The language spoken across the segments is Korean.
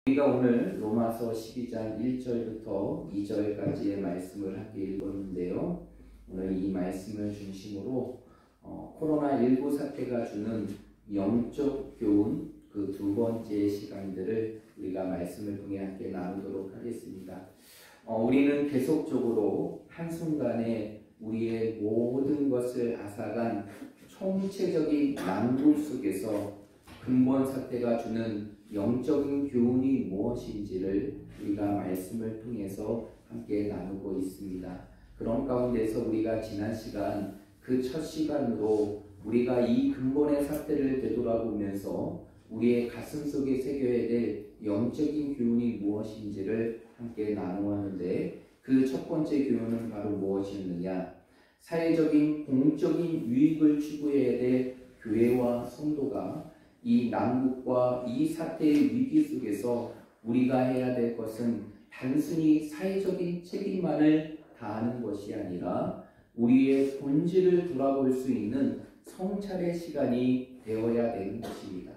우리가 오늘 로마서 12장 1절부터 2절까지의 말씀을 함께 읽었는데요. 오늘 이 말씀을 중심으로 코로나19 사태가 주는 영적 교훈 그 두 번째 시간들을 우리가 말씀을 통해 함께 나누도록 하겠습니다. 우리는 계속적으로 한순간에 우리의 모든 것을 앗아간 총체적인 난국 속에서 근본 사태가 주는 영적인 교훈이 무엇인지를 우리가 말씀을 통해서 함께 나누고 있습니다. 그런 가운데서 우리가 지난 시간 그 첫 시간으로 우리가 이 근본의 사태를 되돌아보면서 우리의 가슴 속에 새겨야 될 영적인 교훈이 무엇인지를 함께 나누었는데 그 첫 번째 교훈은 바로 무엇이었느냐? 사회적인 공적인 유익을 추구해야 될 교회와 성도가 이 난국과 이 사태의 위기 속에서 우리가 해야 될 것은 단순히 사회적인 책임만을 다하는 것이 아니라 우리의 본질을 돌아볼 수 있는 성찰의 시간이 되어야 되는 것입니다.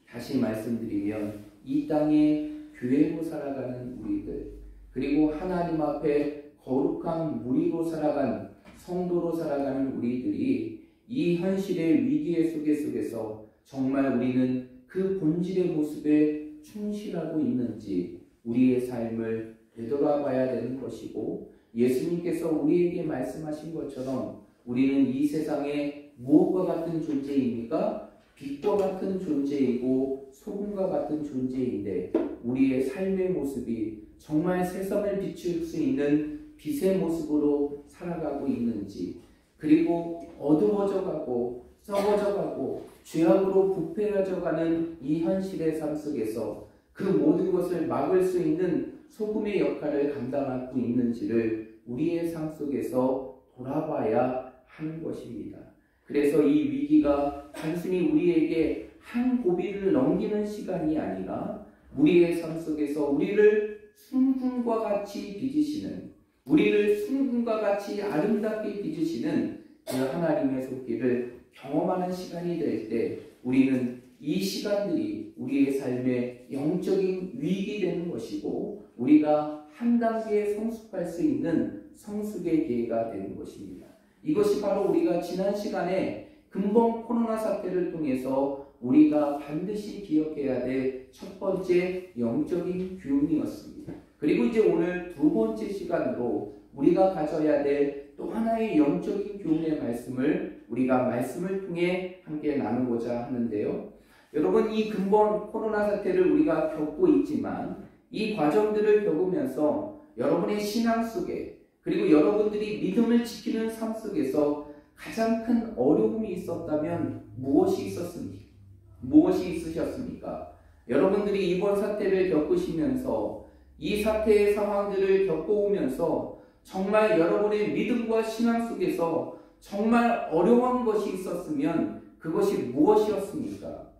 다시 말씀드리면 이 땅에 교회로 살아가는 우리들, 그리고 하나님 앞에 거룩한 무리로 살아간 성도로 살아가는 우리들이 이 현실의 위기의 속에서 정말 우리는 그 본질의 모습에 충실하고 있는지 우리의 삶을 되돌아봐야 되는 것이고, 예수님께서 우리에게 말씀하신 것처럼 우리는 이 세상에 무엇과 같은 존재입니까? 빛과 같은 존재이고 소금과 같은 존재인데 우리의 삶의 모습이 정말 세상을 비출 수 있는 빛의 모습으로 살아가고 있는지, 그리고 어두워져 가고 썩어져 가고 죄악으로 부패해져 가는 이 현실의 삶 속에서 그 모든 것을 막을 수 있는 소금의 역할을 감당하고 있는지를 우리의 삶 속에서 돌아봐야 하는 것입니다. 그래서 이 위기가 단순히 우리에게 한 고비를 넘기는 시간이 아니라 우리의 삶 속에서 우리를 순금과 같이 빚으시는, 우리를 순금과 같이 아름답게 빚으시는 그 하나님의 손길을 경험하는 시간이 될 때 우리는 이 시간들이 우리의 삶의 영적인 위기 되는 것이고 우리가 한 단계 성숙할 수 있는 성숙의 기회가 되는 것입니다. 이것이 바로 우리가 지난 시간에 근본 코로나 사태를 통해서 우리가 반드시 기억해야 될 첫 번째 영적인 교훈이었습니다. 그리고 이제 오늘 두 번째 시간으로 우리가 가져야 될 또 하나의 영적인 교훈의 말씀을 우리가 말씀을 통해 함께 나누고자 하는데요. 여러분, 이 근본 코로나 사태를 우리가 겪고 있지만 이 과정들을 겪으면서 여러분의 신앙 속에, 그리고 여러분들이 믿음을 지키는 삶 속에서 가장 큰 어려움이 있었다면 무엇이 있었습니까? 무엇이 있으셨습니까? 여러분들이 이번 사태를 겪으시면서 이 사태의 상황들을 겪어오면서 정말 여러분의 믿음과 신앙 속에서 정말 어려운 것이 있었으면 그것이 무엇이었습니까?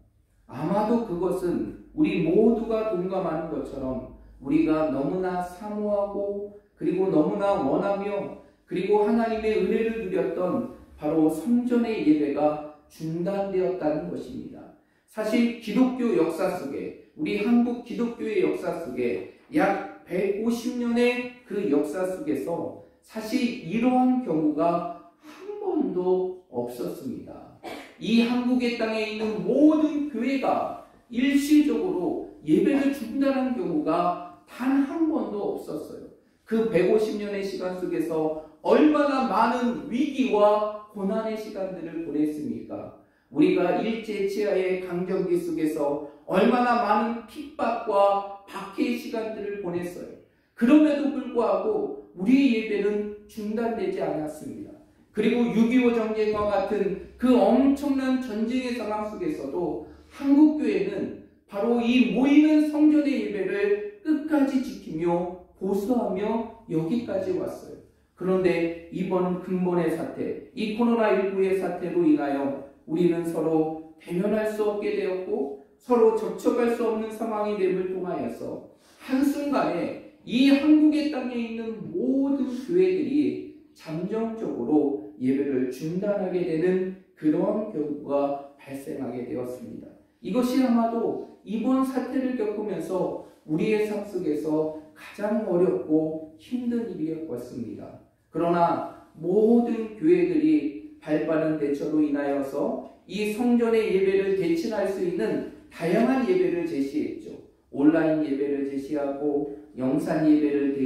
아마도 그것은 우리 모두가 동감하는 것처럼 우리가 너무나 사모하고 그리고 너무나 원하며 그리고 하나님의 은혜를 누렸던 바로 성전의 예배가 중단되었다는 것입니다. 사실 기독교 역사 속에, 우리 한국 기독교의 역사 속에 약 150년의 그 역사 속에서 사실 이러한 경우가 한 번도 없었습니다. 이 한국의 땅에 있는 모든 교회가 일시적으로 예배를 중단한 경우가 단 한 번도 없었어요. 그 150년의 시간 속에서 얼마나 많은 위기와 고난의 시간들을 보냈습니까? 우리가 일제 치하의 강점기 속에서 얼마나 많은 핍박과 박해의 시간들을 보냈어요. 그럼에도 불구하고 우리의 예배는 중단되지 않았습니다. 그리고 6.25 전쟁과 같은 그 엄청난 전쟁의 상황 속에서도 한국교회는 바로 이 모이는 성전의 예배를 끝까지 지키며 보수하며 여기까지 왔어요. 그런데 이번 근본의 사태, 이 코로나19의 사태로 인하여 우리는 서로 대면할 수 없게 되었고 서로 접촉할 수 없는 상황이 됨을 통하여서 한순간에 이 한국의 땅에 있는 모든 교회들이 잠정적으로 예배를 중단하게 되는 그런 경우가 발생하게 되었습니다. 이것이 아마도 이번 사태를 겪으면서 우리의 삶 속에서 가장 어렵고 힘든 일이었을 것입니다. 그러나 모든 교회들이 발빠른 대처로 인하여서 이 성전의 예배를 대신할 수 있는 다양한 예배를 제시했죠. 온라인 예배를 제시하고 영상 예배를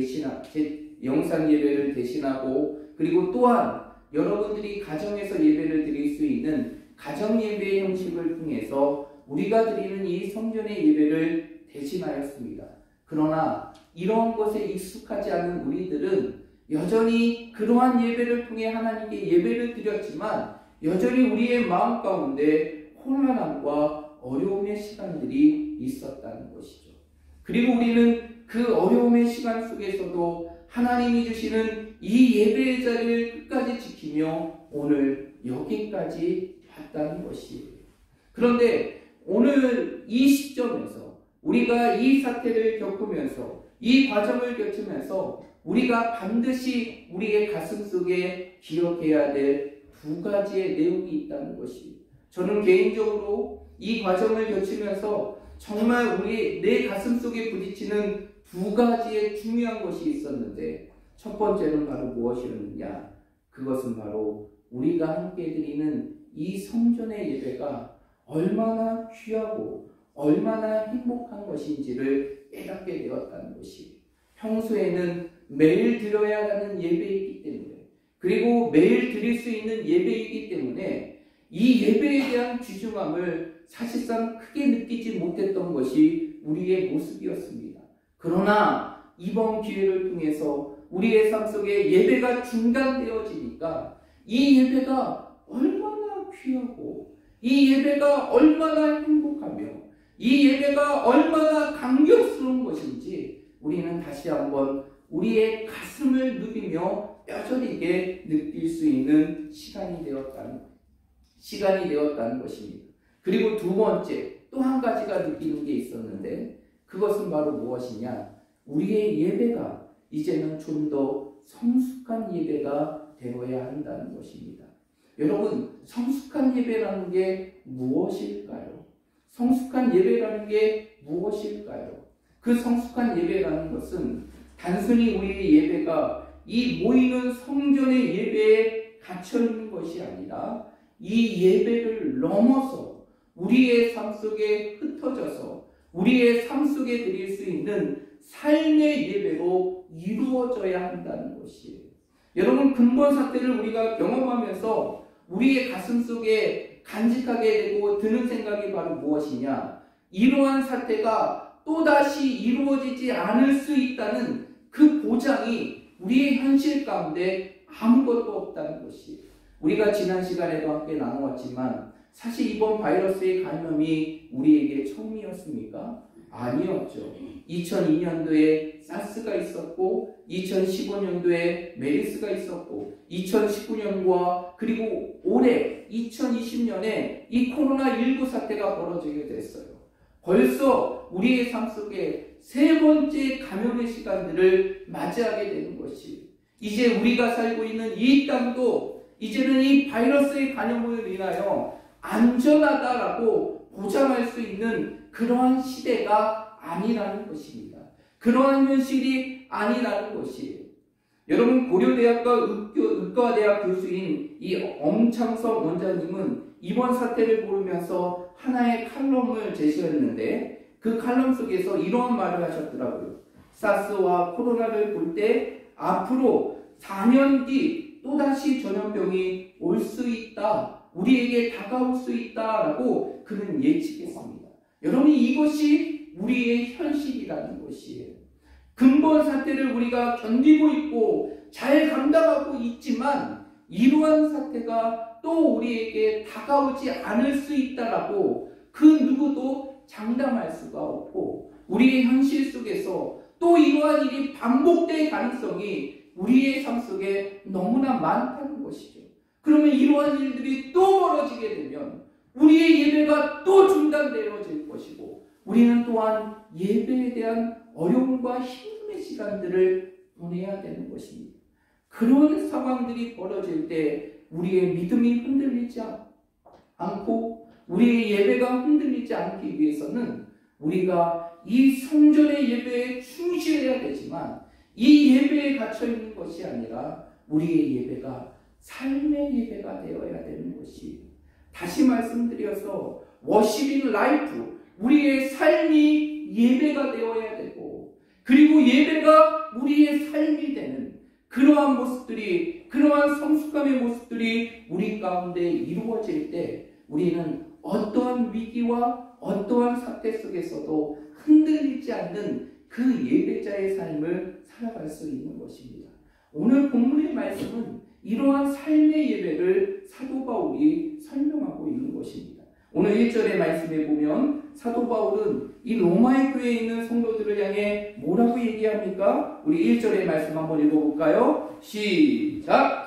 대신하고 그리고 또한 여러분들이 가정에서 예배를 드릴 수 있는 가정 예배 형식을 통해서 우리가 드리는 이 성전의 예배를 대신하였습니다. 그러나 이러한 것에 익숙하지 않은 우리들은 여전히 그러한 예배를 통해 하나님께 예배를 드렸지만 여전히 우리의 마음 가운데 혼란함과 어려움의 시간들이 있었다는 것이죠. 그리고 우리는 그 어려움의 시간 속에서도 하나님이 주시는 이 예배의 자리를 끝까지 지키며 오늘 여기까지 왔다는 것이에요. 그런데 오늘 이 시점에서 우리가 이 사태를 겪으면서 이 과정을 겪으면서 우리가 반드시 우리의 가슴 속에 기억해야 될 두 가지의 내용이 있다는 것이, 저는 개인적으로 이 과정을 겪으면서 정말 내 가슴 속에 부딪히는 두 가지의 중요한 것이 있었는데, 첫 번째는 바로 무엇이었느냐? 그것은 바로 우리가 함께 드리는 이 성전의 예배가 얼마나 귀하고 얼마나 행복한 것인지를 깨닫게 되었다는 것이, 평소에는 매일 드려야 하는 예배이기 때문에, 그리고 매일 드릴 수 있는 예배이기 때문에 이 예배에 대한 귀중함을 사실상 크게 느끼지 못했던 것이 우리의 모습이었습니다. 그러나 이번 기회를 통해서 우리의 삶 속에 예배가 중단되어지니까 이 예배가 얼마나 귀하고 이 예배가 얼마나 행복하며 이 예배가 얼마나 감격스러운 것인지 우리는 다시 한번 우리의 가슴을 누비며 뼈저리게 느낄 수 있는 시간이 되었다는 것입니다. 그리고 두 번째, 또 한 가지가 느끼는 게 있었는데, 그것은 바로 무엇이냐? 우리의 예배가 이제는 좀 더 성숙한 예배가 되어야 한다는 것입니다. 여러분, 성숙한 예배라는 게 무엇일까요? 성숙한 예배라는 게 무엇일까요? 그 성숙한 예배라는 것은 단순히 우리의 예배가 이 모이는 성전의 예배에 갇혀있는 것이 아니라 이 예배를 넘어서 우리의 삶 속에 흩어져서 우리의 삶 속에 드릴 수 있는 삶의 예배로 이루어져야 한다는 것이에요. 여러분, 근본 사태를 우리가 경험하면서 우리의 가슴 속에 간직하게 되고 드는 생각이 바로 무엇이냐? 이러한 사태가 또다시 이루어지지 않을 수 있다는 그 보장이 우리의 현실 가운데 아무것도 없다는 것이에요. 우리가 지난 시간에도 함께 나누었지만 사실 이번 바이러스의 감염이 우리에게 처음이었습니까? 아니었죠. 2002년도에 사스가 있었고 2015년도에 메르스가 있었고 2019년과 그리고 올해 2020년에 이 코로나19 사태가 벌어지게 됐어요. 벌써 우리의 삶 속에 세 번째 감염의 시간들을 맞이하게 되는 것이, 이제 우리가 살고 있는 이 땅도 이제는 이 바이러스의 감염으로 인하여 안전하다라고 보장할 수 있는 그러한 시대가 아니라는 것입니다. 그러한 현실이 아니라는 것이에요. 여러분, 고려대학과 의과대학 교수인 이 엄창석 원장님은 이번 사태를 보면서 하나의 칼럼을 제시했는데, 그 칼럼 속에서 이러한 말을 하셨더라고요. 사스와 코로나를 볼 때 앞으로 4년 뒤 또다시 전염병이 올 수 있다, 우리에게 다가올 수 있다라고 그는 예측했습니다. 여러분, 이것이 우리의 현실이라는 것이에요. 근본 사태를 우리가 견디고 있고 잘 감당하고 있지만 이러한 사태가 또 우리에게 다가오지 않을 수 있다라고 그 누구도 장담할 수가 없고, 우리의 현실 속에서 또 이러한 일이 반복될 가능성이 우리의 삶 속에 너무나 많다는 것이죠. 그러면 이러한 일들이 또 벌어지게 되면 우리의 예배가 또 중단되어질 것이고, 우리는 또한 예배에 대한 어려움과 힘듦의 시간들을 보내야 되는 것입니다. 그런 상황들이 벌어질 때 우리의 믿음이 흔들리지 않고 우리의 예배가 흔들리지 않기 위해서는 우리가 이 성전의 예배에 충실해야 되지만 이 예배에 갇혀 있는 것이 아니라 우리의 예배가 삶의 예배가 되어야 되는 것이, 다시 말씀드려서 워십인 라이프, 우리의 삶이 예배가 되어야 되고, 그리고 예배가 우리의 삶이 되는 그러한 모습들이, 그러한 성숙함의 모습들이 우리 가운데 이루어질 때 우리는 어떠한 위기와 어떠한 사태 속에서도 흔들리지 않는 그 예배자의 삶을 살아갈 수 있는 것입니다. 오늘 본문의 말씀은 이러한 삶의 예배를 사도 바울이 설명하고 있는 것입니다. 오늘 1절의 말씀에 보면 사도 바울은 이 로마의 교회에 있는 성도들을 향해 뭐라고 얘기합니까? 우리 1절의 말씀 한번 읽어볼까요? 시작!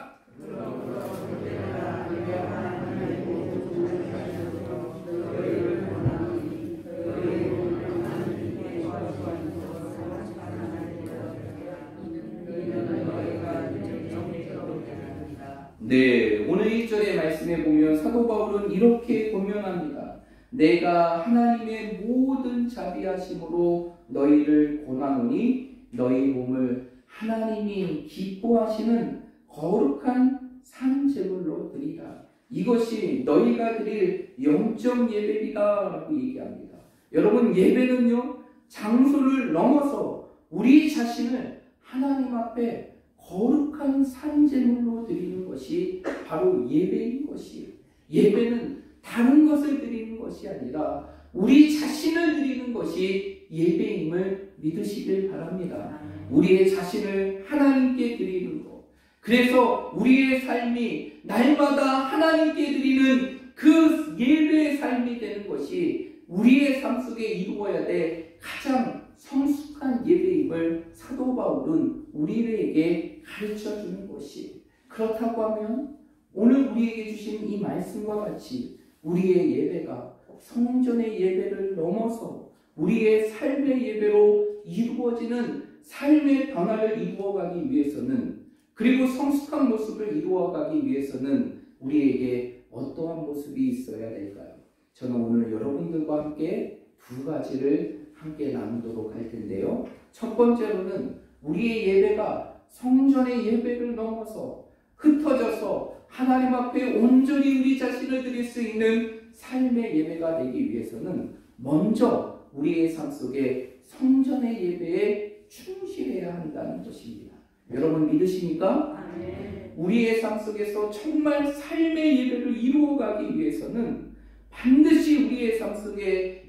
네, 오늘 1절의 말씀에 보면 사도 바울은 이렇게 권면합니다. 내가 하나님의 모든 자비하심으로 너희를 권하노니 너희 몸을 하나님이 기뻐하시는 거룩한 산 제물로 드리라. 이것이 너희가 드릴 영적 예배이다 라고 얘기합니다. 여러분, 예배는요, 장소를 넘어서 우리 자신을 하나님 앞에 거룩한 산제물로 드리는 것이 바로 예배인 것이에요. 예배는 다른 것을 드리는 것이 아니라 우리 자신을 드리는 것이 예배임을 믿으시길 바랍니다. 우리의 자신을 하나님께 드리는 것, 그래서 우리의 삶이 날마다 하나님께 드리는 그 예배의 삶이 되는 것이 우리의 삶 속에 이루어야 될 가장 성숙한 예배임을 사도 바울은 우리에게 가르쳐주는 것이, 그렇다고 하면 오늘 우리에게 주신 이 말씀과 같이 우리의 예배가 성전의 예배를 넘어서 우리의 삶의 예배로 이루어지는 삶의 변화를 이루어가기 위해서는, 그리고 성숙한 모습을 이루어가기 위해서는 우리에게 어떠한 모습이 있어야 될까요? 저는 오늘 여러분들과 함께 두 가지를 함께 나누도록 할 텐데요. 첫 번째로는 우리의 예배가 성전의 예배를 넘어서 흩어져서 하나님 앞에 온전히 우리 자신을 드릴 수 있는 삶의 예배가 되기 위해서는 먼저 우리의 삶 속에 성전의 예배에 충실해야 한다는 것입니다. 여러분 믿으십니까? 우리의 삶 속에서 정말 삶의 예배를 이루어가기 위해서는 반드시 우리의 삶 속에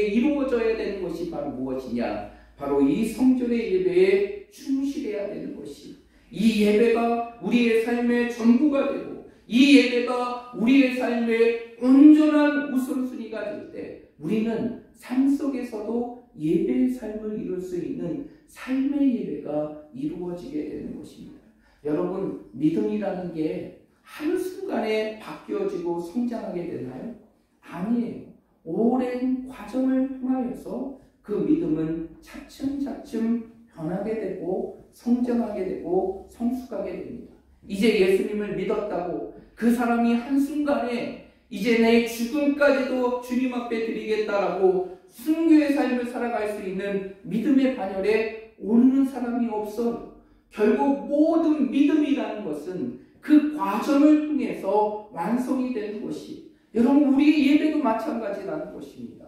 이루어져야 되는 것이 바로 무엇이냐? 바로 이 성전의 예배에 충실해야 되는 것이, 이 예배가 우리의 삶의 전부가 되고 이 예배가 우리의 삶의 온전한 우선순위가 될 때 우리는 삶 속에서도 예배의 삶을 이룰 수 있는 삶의 예배가 이루어지게 되는 것입니다. 여러분, 믿음이라는 게 한순간에 바뀌어지고 성장하게 되나요? 아니에요. 오랜 과정을 통하여서 그 믿음은 차츰차츰 변하게 되고 성장하게 되고 성숙하게 됩니다. 이제 예수님을 믿었다고 그 사람이 한순간에 이제 내 죽음까지도 주님 앞에 드리겠다라고 순교의 삶을 살아갈 수 있는 믿음의 반열에 오르는 사람이 없어요. 결국 모든 믿음이라는 것은 그 과정을 통해서 완성이 되는 것이, 여러분 우리 예배도 마찬가지라는 것입니다.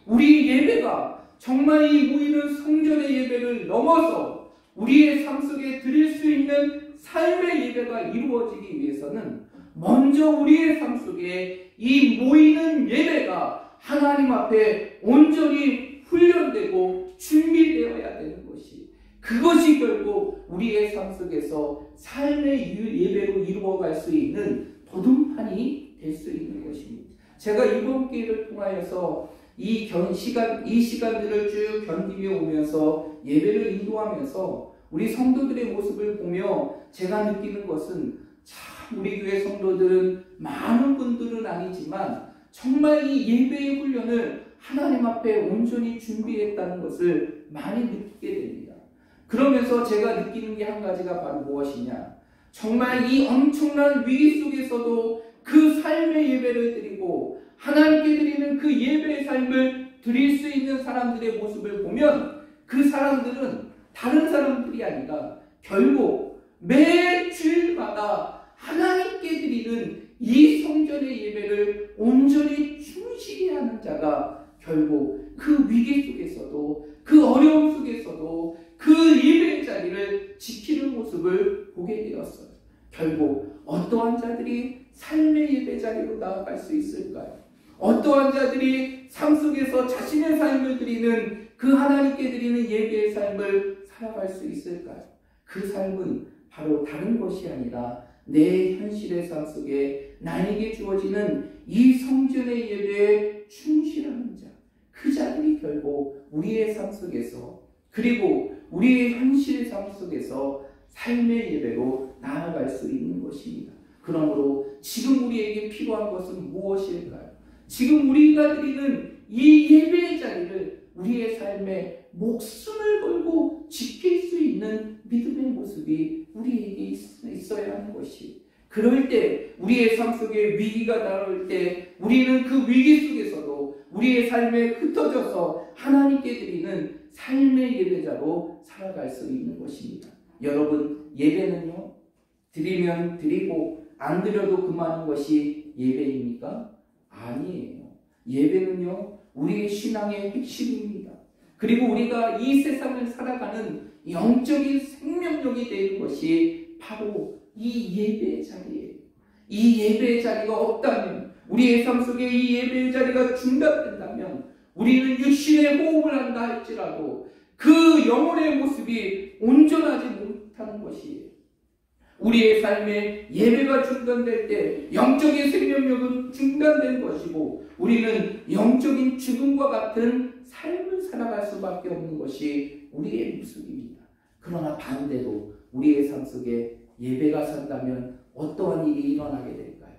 우리 예배가 정말 이 모이는 성전의 예배를 넘어서 우리의 삶 속에 드릴 수 있는 삶의 예배가 이루어지기 위해서는 먼저 우리의 삶 속에 이 모이는 예배가 하나님 앞에 온전히 훈련되고 준비되어야 되는 것이, 그것이 결국 우리의 삶 속에서 삶의 예배로 이루어갈 수 있는 보듬판이 될 수 있는 것입니다. 제가 이번 기회를 통하여서 이 시간들을 쭉 견디며 오면서 예배를 인도하면서 우리 성도들의 모습을 보며 제가 느끼는 것은, 참 우리 교회 성도들은 많은 분들은 아니지만 정말 이 예배의 훈련을 하나님 앞에 온전히 준비했다는 것을 많이 느끼게 됩니다. 그러면서 제가 느끼는 게 한 가지가 바로 무엇이냐, 정말 이 엄청난 위기 속에서도 그 삶의 예배를 드리고 하나님께 드리는 그 예배의 삶을 드릴 수 있는 사람들의 모습을 보면 그 사람들은 다른 사람들이 아니라 결국 매 주일마다 하나님께 드리는 이 성전의 예배를 온전히 충실히 하는 자가 결국 그 위기 속에서도 그 어려움 속에서도 그 예배의 자리를 지키는 모습을 보게 되었어요. 결국 어떠한 자들이 삶의 예배 자리로 나아갈 수 있을까요? 어떠한 자들이 삶 속에서 자신의 삶을 드리는 그 하나님께 드리는 예배의 삶을 살아갈 수 있을까요? 그 삶은 바로 다른 것이 아니라 내 현실의 삶 속에 나에게 주어지는 이 성전의 예배에 충실하는 자, 그 자들이 결국 우리의 삶 속에서 그리고 우리의 현실의 삶 속에서 삶의 예배로 나아갈 수 있는 것입니다. 그러므로 지금 우리에게 필요한 것은 무엇일까요? 지금 우리가 드리는 이 예배의 자리를 우리의 삶에 목숨을 걸고 지킬 수 있는 믿음의 모습이 우리에게 있어야 하는 것이, 그럴 때 우리의 삶 속에 위기가 다가올 때 우리는 그 위기 속에서도 우리의 삶에 흩어져서 하나님께 드리는 삶의 예배자로 살아갈 수 있는 것입니다. 여러분, 예배는요, 드리면 드리고 안 드려도 그만한 것이 예배입니까? 아니에요. 예배는요, 우리의 신앙의 핵심입니다. 그리고 우리가 이 세상을 살아가는 영적인 생명력이 되는 것이 바로 이 예배의 자리예요. 이 예배의 자리가 없다면, 우리의 삶 속에 이 예배의 자리가 중단된다면 우리는 육신의 호흡을 한다 할지라도 그 영혼의 모습이 온전하지 못하는 것이에요. 우리의 삶에 예배가 중단될 때 영적인 생명력은 중단된 것이고 우리는 영적인 죽음과 같은 삶을 살아갈 수밖에 없는 것이 우리의 모습입니다. 그러나 반대로 우리의 삶 속에 예배가 산다면 어떠한 일이 일어나게 될까요?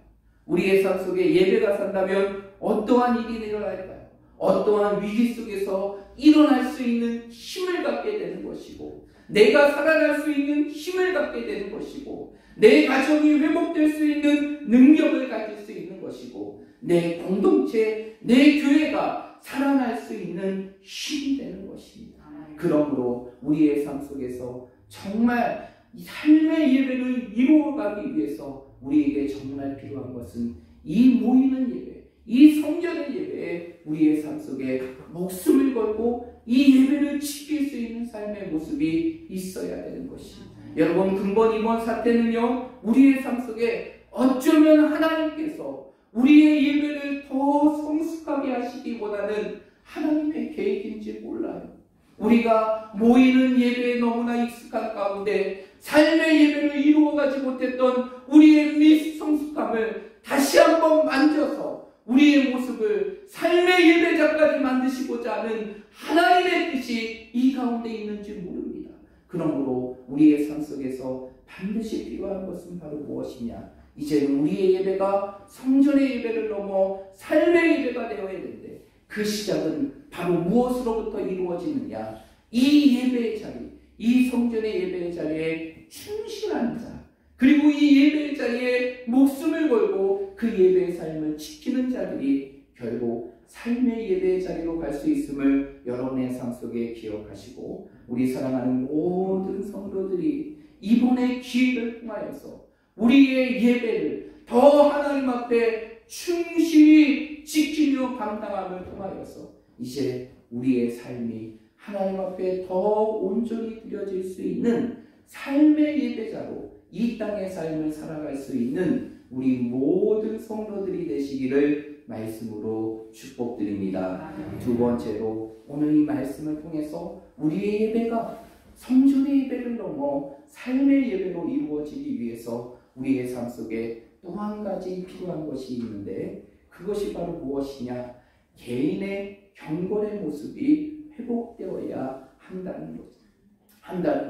우리의 삶 속에 예배가 산다면 어떠한 일이 일어날까요? 어떠한 위기 속에서 일어날 수 있는 힘을 갖게 되는 것이고, 내가 살아날 수 있는 힘을 갖게 되는 것이고, 내 가정이 회복될 수 있는 능력을 가질 수 있는 것이고, 내 공동체, 내 교회가 살아날 수 있는 힘이 되는 것입니다. 그러므로 우리의 삶 속에서 정말 삶의 예배를 이루어가기 위해서 우리에게 정말 필요한 것은 이 모이는 예배, 이 성전의 예배에 우리의 삶 속에 목숨을 걸고 이 예배를 지킬 수 있는 삶의 모습이 있어야 되는 것입니다. 여러분, 근본 이번 사태는요, 우리의 삶 속에 어쩌면 하나님께서 우리의 예배를 더 성숙하게 하시기보다는 하나님의 계획인지 몰라요. 우리가 모이는 예배에 너무나 익숙한 가운데 삶의 예배를 이루어가지 못했던 우리의 미성숙함을 다시 한번 만져서 우리의 모습을 삶의 예배자까지 만드시고자 하는 하나님의 뜻이 이 가운데 있는지 모릅니다. 그러므로 우리의 삶 속에서 반드시 필요한 것은 바로 무엇이냐? 이제는 우리의 예배가 성전의 예배를 넘어 삶의 예배가 되어야 되는데 그 시작은 바로 무엇으로부터 이루어지느냐? 이 예배의 자리, 이 성전의 예배의 자리에 충실한 자, 그리고 이 예배의 자리에 목숨을 걸고 그 예배의 삶을 지키는 자들이 결국 삶의 예배의 자리로 갈 수 있음을 여러분의 삶 속에 기억하시고, 우리 사랑하는 모든 성도들이 이번의 기회를 통하여서 우리의 예배를 더 하나님 앞에 충실히 지키며 감당함을 통하여서 이제 우리의 삶이 하나님 앞에 더 온전히 드려질 수 있는 삶의 예배자로 이 땅의 삶을 살아갈 수 있는 우리 모든 성도들이 되시기를 말씀으로 축복드립니다. 두 번째로 오늘 이 말씀을 통해서 우리의 예배가 성전의 예배를 넘어 삶의 예배로 이루어지기 위해서 우리의 삶 속에 또 한 가지 필요한 것이 있는데 그것이 바로 무엇이냐? 개인의 경건의 모습이 회복되어야 한다는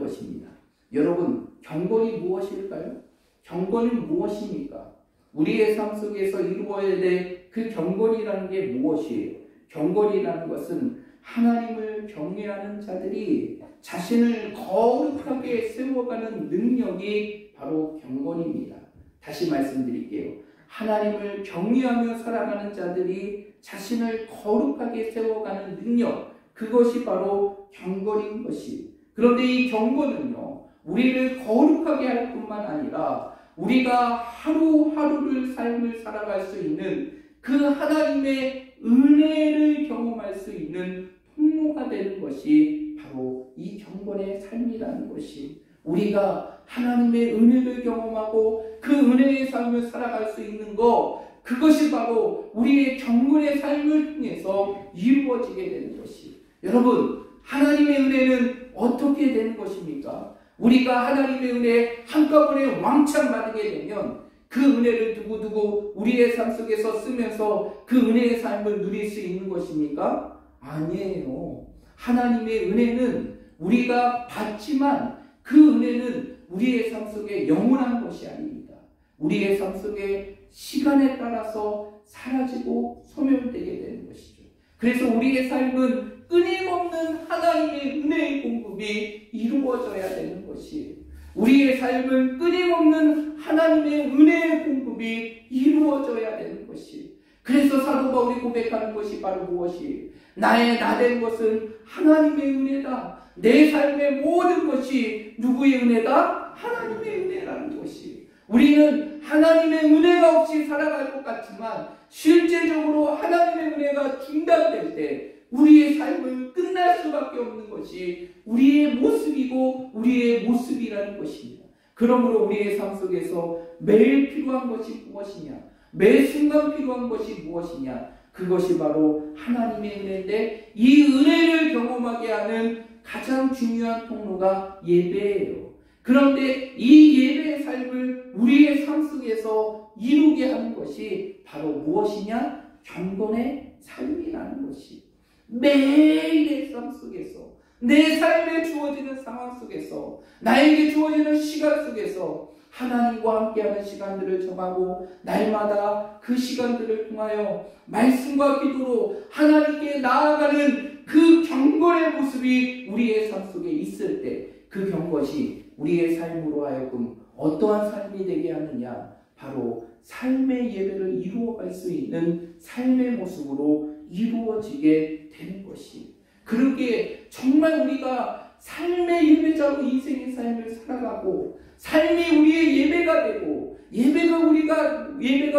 것입니다. 여러분, 경건이 무엇일까요? 경건은 무엇입니까? 우리의 삶 속에서 이루어야 될 그 경건이라는 게 무엇이에요? 경건이라는 것은 하나님을 경외하는 자들이 자신을 거룩하게 세워가는 능력이 바로 경건입니다. 다시 말씀드릴게요. 하나님을 경외하며 살아가는 자들이 자신을 거룩하게 세워가는 능력, 그것이 바로 경건인 것이. 그런데 이 경건은요, 우리를 거룩하게 할 뿐만 아니라 우리가 하루하루를 삶을 살아갈 수 있는 그 하나님의 은혜를 경험할 수 있는 통로가 되는 것이 바로 이 경건의 삶이라는 것이, 우리가 하나님의 은혜를 경험하고 그 은혜의 삶을 살아갈 수 있는 것, 그것이 바로 우리의 경건의 삶을 통해서 이루어지게 되는 것이. 여러분, 하나님의 은혜는 어떻게 되는 것입니까? 우리가 하나님의 은혜 한꺼번에 왕창 받게 되면 그 은혜를 두고두고 우리의 삶 속에서 쓰면서 그 은혜의 삶을 누릴 수 있는 것입니까? 아니에요. 하나님의 은혜는 우리가 받지만 그 은혜는 우리의 삶 속에 영원한 것이 아닙니다. 우리의 삶 속에 시간에 따라서 사라지고 소멸되게 되는 것이죠. 그래서 우리의 삶은 끊임없는 하나님의 은혜의 공급이 이루어져야 되는 것이, 우리의 삶은 끊임없는 하나님의 은혜의 공급이 이루어져야 되는 것이. 그래서 사도 바울이 고백하는 것이 바로 무엇이? 나의 나된 것은 하나님의 은혜다. 내 삶의 모든 것이 누구의 은혜다? 하나님의 은혜라는 것이. 우리는 하나님의 은혜가 없이 살아갈 것 같지만 실제적으로 하나님의 은혜가 중단될 때 우리의 삶은 끝날 수밖에 없는 것이 우리의 모습이고 우리의 모습이라는 것입니다. 그러므로 우리의 삶 속에서 매일 필요한 것이 무엇이냐? 매 순간 필요한 것이 무엇이냐? 그것이 바로 하나님의 은혜인데, 이 은혜를 경험하게 하는 가장 중요한 통로가 예배예요. 그런데 이 예배의 삶을 우리의 삶 속에서 이루게 하는 것이 바로 무엇이냐? 경건의 삶이라는 것이. 매일의 삶 속에서, 내 삶에 주어지는 상황 속에서, 나에게 주어지는 시간 속에서 하나님과 함께하는 시간들을 정하고 날마다 그 시간들을 통하여 말씀과 기도로 하나님께 나아가는 그 경건의 모습이 우리의 삶 속에 있을 때, 그 경것이 우리의 삶으로 하여금 어떠한 삶이 되게 하느냐? 바로 삶의 예배를 이루어갈 수 있는 삶의 모습으로 이루어지게 되는 것이. 그렇게 정말 우리가 삶의 예배자로 인생의 삶을 살아가고 삶이 우리의 예배가 되고 예배가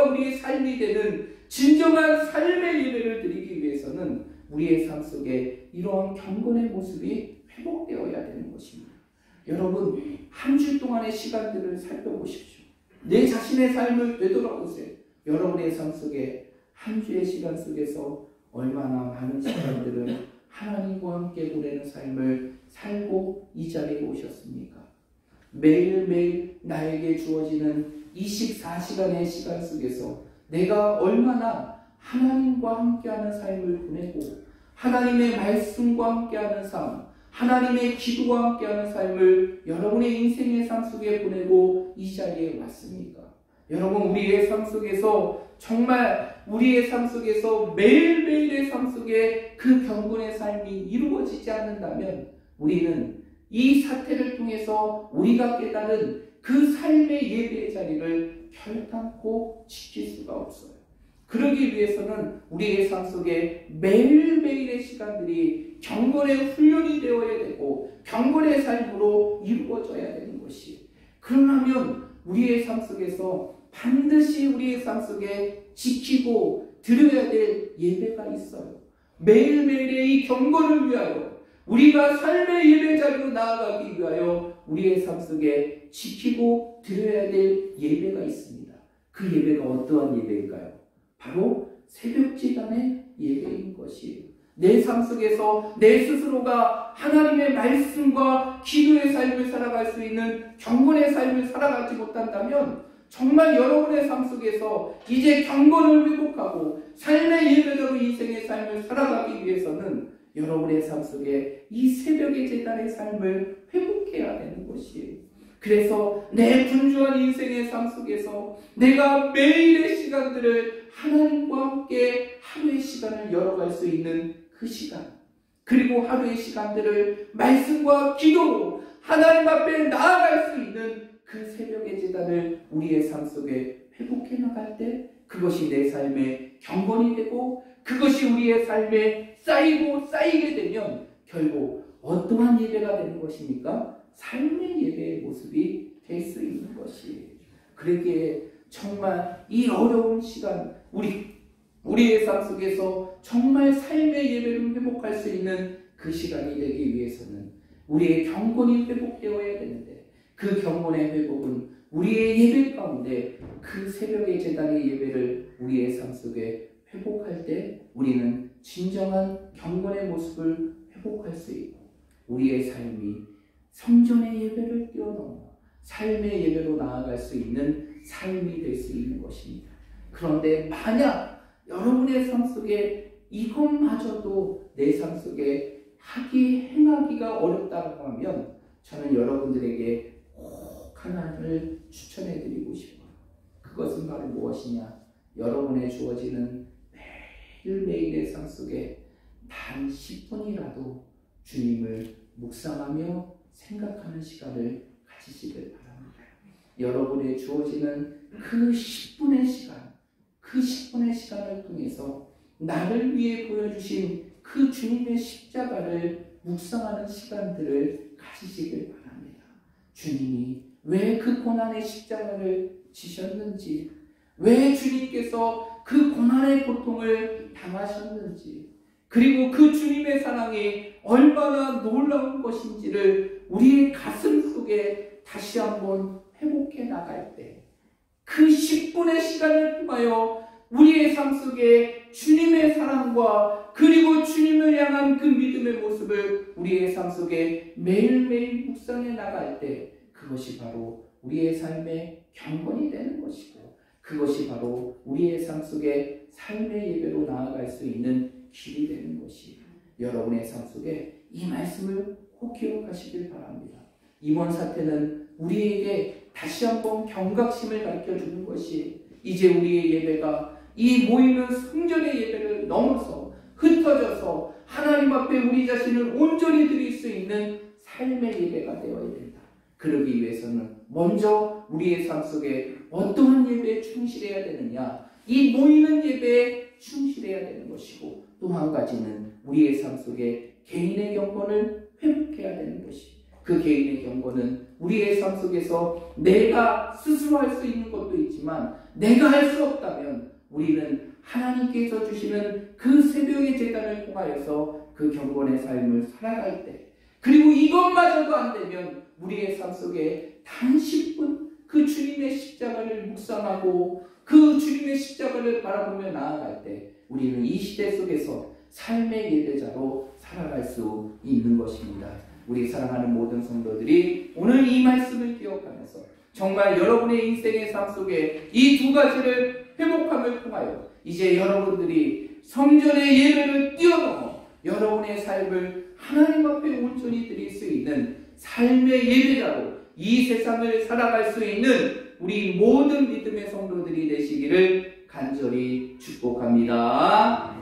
우리의 삶이 되는 진정한 삶의 예배를 드리기 위해서는 우리의 삶 속에 이러한 경건의 모습이 회복되어야 되는 것입니다. 여러분, 한 주 동안의 시간들을 살펴보십시오. 내 자신의 삶을 되돌아보세요. 여러분의 삶 속에 한 주의 시간 속에서 얼마나 많은 시간들을 하나님과 함께 보내는 삶을 살고 이 자리에 오셨습니까? 매일매일 나에게 주어지는 24시간의 시간 속에서 내가 얼마나 하나님과 함께하는 삶을 보내고 하나님의 말씀과 함께하는 삶, 하나님의 기도와 함께하는 삶을 여러분의 인생의 삶 속에 보내고 이 자리에 왔습니까? 여러분, 우리의 삶 속에서 정말 우리의 삶 속에서 매일매일의 삶 속에 그 경건의 삶이 이루어지지 않는다면 우리는 이 사태를 통해서 우리가 깨달은 그 삶의 예배의 자리를 결단코 지킬 수가 없어요. 그러기 위해서는 우리의 삶 속에 매일매일의 시간들이 경건의 훈련이 되어야 되고 경건의 삶으로 이루어져야 되는 것이. 그러면 우리의 삶 속에서 반드시 우리의 삶 속에 지키고 드려야 될 예배가 있어요. 매일매일의 이 경건을 위하여 우리가 삶의 예배 자리로 나아가기 위하여 우리의 삶 속에 지키고 드려야 될 예배가 있습니다. 그 예배가 어떠한 예배일까요? 바로 새벽지단의 예배인 것이에요. 내 삶 속에서 내 스스로가 하나님의 말씀과 기도의 삶을 살아갈 수 있는 경건의 삶을 살아가지 못한다면 정말 여러분의 삶 속에서 이제 경건을 회복하고 삶의 예배대로 인생의 삶을 살아가기 위해서는 여러분의 삶 속에 이 새벽의 제단의 삶을 회복해야 되는 것이에요. 그래서 내 분주한 인생의 삶 속에서 내가 매일의 시간들을 하나님과 함께 하루의 시간을 열어갈 수 있는 그 시간, 그리고 하루의 시간들을 말씀과 기도로 하나님 앞에 나아갈 수 있는 그 새벽의 제단을 우리의 삶 속에 회복해 나갈 때 그것이 내 삶의 경건이 되고 그것이 우리의 삶에 쌓이고 쌓이게 되면 결국 어떠한 예배가 되는 것입니까? 삶의 예배의 모습이 될 수 있는 것이에요. 그러기에 정말 이 어려운 시간 우리의 삶 속에서 정말 삶의 예배를 회복할 수 있는 그 시간이 되기 위해서는 우리의 경건이 회복되어야 되는데 그 경건의 회복은 우리의 예배 가운데 그 새벽의 제단의 예배를 우리의 삶 속에 회복할 때 우리는 진정한 경건의 모습을 회복할 수 있고 우리의 삶이 성전의 예배를 뛰어넘어 삶의 예배로 나아갈 수 있는 삶이 될 수 있는 것입니다. 그런데 만약 여러분의 삶 속에 이것마저도 내 삶 속에 행하기가 어렵다고 하면 저는 여러분들에게 꼭 하나를 추천해 드리고 싶어요. 그것은 바로 무엇이냐? 여러분의 주어지는 매일매일의 삶 속에 단 10분이라도 주님을 묵상하며 생각하는 시간을 가지시길 바랍니다. 여러분의 주어지는 그 10분의 시간, 그 10분의 시간을 통해서 나를 위해 보여주신 그 주님의 십자가를 묵상하는 시간들을 가지시길 바랍니다. 주님이 왜 그 고난의 십자가를 지셨는지, 왜 주님께서 그 고난의 고통을 당하셨는지, 그리고 그 주님의 사랑이 얼마나 놀라운 것인지를 우리의 가슴 속에 다시 한번 회복해 나갈 때 그 10분의 시간을 통하여 우리의 삶 속에 주님의 사랑과 그리고 주님을 향한 그 믿음의 모습을 우리의 삶 속에 매일매일 묵상해 나갈 때 그것이 바로 우리의 삶의 경건이 되는 것이고 그것이 바로 우리의 삶 속에 삶의 예배로 나아갈 수 있는 길이 되는 것이에요. 여러분의 삶 속에 이 말씀을 꼭 기억하시길 바랍니다. 이번 사태는 우리에게 다시 한번 경각심을 가르쳐주는 것이 이제 우리의 예배가 이 모이는 성전의 예배를 넘어서 흩어져서 하나님 앞에 우리 자신을 온전히 드릴 수 있는 삶의 예배가 되어야 된다. 그러기 위해서는 먼저 우리의 삶 속에 어떠한 예배에 충실해야 되느냐, 이 모이는 예배에 충실해야 되는 것이고 또 한 가지는 우리의 삶 속에 개인의 경건을 회복해야 되는 것이 그 개인의 경건은 우리의 삶 속에서 내가 스스로 할 수 있는 것도 있지만 내가 할 수 없다면 우리는 하나님께서 주시는 그 새벽의 제단을 통하여서 그 경건의 삶을 살아갈 때 그리고 이것마저도 안 되면 우리의 삶 속에 단 10분 그 주님의 십자가를 묵상하고 그 주님의 십자가를 바라보며 나아갈 때 우리는 이 시대 속에서 삶의 예배자로 살아갈 수 있는 것입니다. 우리 사랑하는 모든 성도들이 오늘 이 말씀을 기억하면서 정말 여러분의 인생의 삶 속에 이 두 가지를 회복함을 통하여 이제 여러분들이 성전의 예배를 뛰어넘어 여러분의 삶을 하나님 앞에 온전히 드릴 수 있는 삶의 예배자로 이 세상을 살아갈 수 있는 우리 모든 믿음의 성도들이 되시기를 간절히 축복합니다.